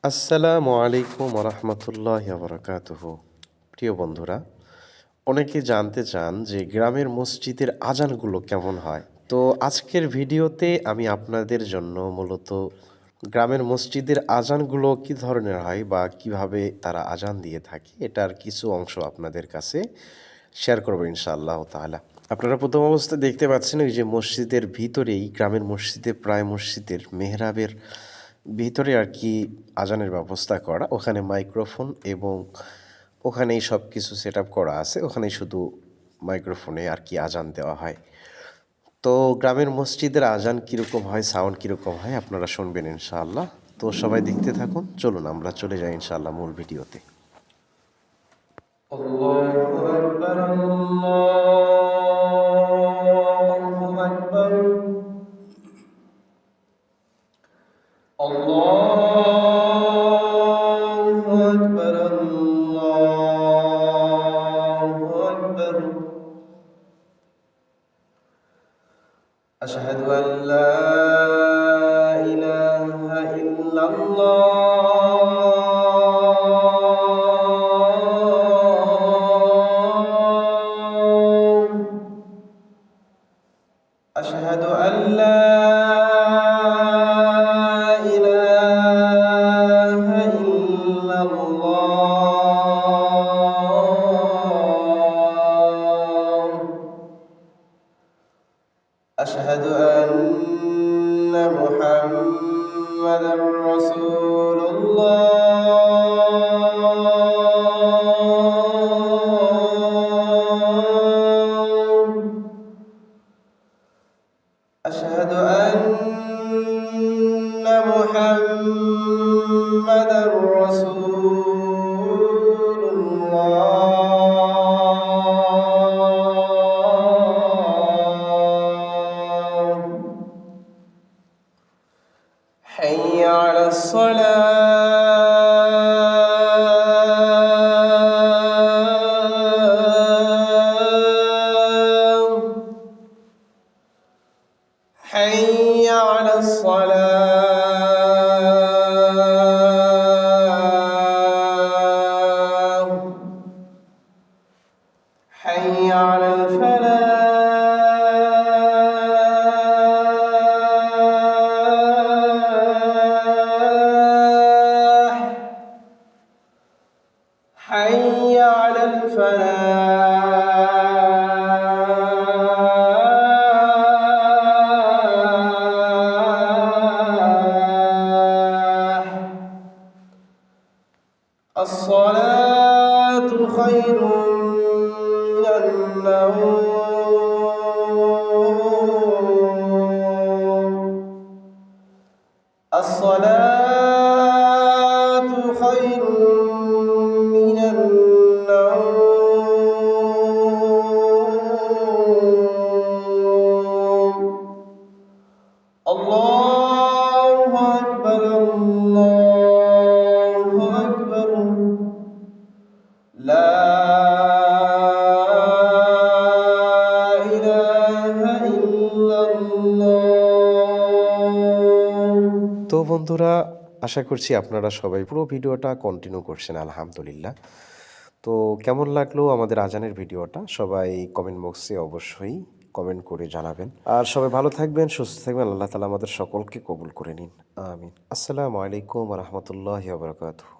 আসসালামু আলাইকুম রহমতুল্লাহ বরকাতুহ। প্রিয় বন্ধুরা, অনেকে জানতে চান যে গ্রামের মসজিদের আজানগুলো কেমন হয়। তো আজকের ভিডিওতে আমি আপনাদের জন্য মূলত গ্রামের মসজিদের আজানগুলো কী ধরনের হয় বা কিভাবে তারা আজান দিয়ে থাকে এটার কিছু অংশ আপনাদের কাছে শেয়ার করবো ইনশাআল্লাহ তাআলা। আপনারা প্রথম অবস্থায় দেখতে পাচ্ছেন ওই যে মসজিদের ভিতরেই, গ্রামের মসজিদে প্রায় মসজিদের মেহরাবের ভিতরে আর কি আজানের ব্যবস্থা করা। ওখানে মাইক্রোফোন এবং ওখানেই সব কিছু সেট আপ করা আছে। ওখানেই শুধু মাইক্রোফোনে আর কি আজান দেওয়া হয়। তো গ্রামের মসজিদের আজান কীরকম হয়, সাউন্ড কীরকম হয় আপনারা শুনবেন ইনশাআল্লাহ। তো সবাই দেখতে থাকুন। চলুন আমরা চলে যাই ইনশাআল্লাহ মূল ভিডিওতে। আল্লাহু আকবার, আল্লাহু আকবার, আল্লাহু আকবার, আল্লাহু আকবার। আশহাদু আন লা ইলাহা ইল্লাল্লাহ। أشهد أن لا إله إلا الله. أشهد أن محمدا رسول الله. أشهد أن محمدا رسول الله. حي على الصلاة. حي على الصلاة. حي على الفلاح. حي على الفلاح. الصلاة خير من النوم. الصلاة خير من النوم. الله أكبر، الله أكبر. لا إله إلا الله. তো বন্ধুরা, আশা করছি আপনারা সবাই পুরো ভিডিওটা কন্টিনিউ করছেন আলহামদুলিল্লাহ। তো কেমন লাগলো আমাদের আজানের ভিডিওটা সবাই কমেন্ট বক্সে অবশ্যই কমেন্ট করে জানাবেন। আর সবাই ভালো থাকবেন, সুস্থ থাকবেন। আল্লাহ তাআলা আমাদের সকলকে কবুল করে নিন। আমিন। আসসালামু আলাইকুম ওয়া রাহমাতুল্লাহি ওয়া বারাকাতুহু।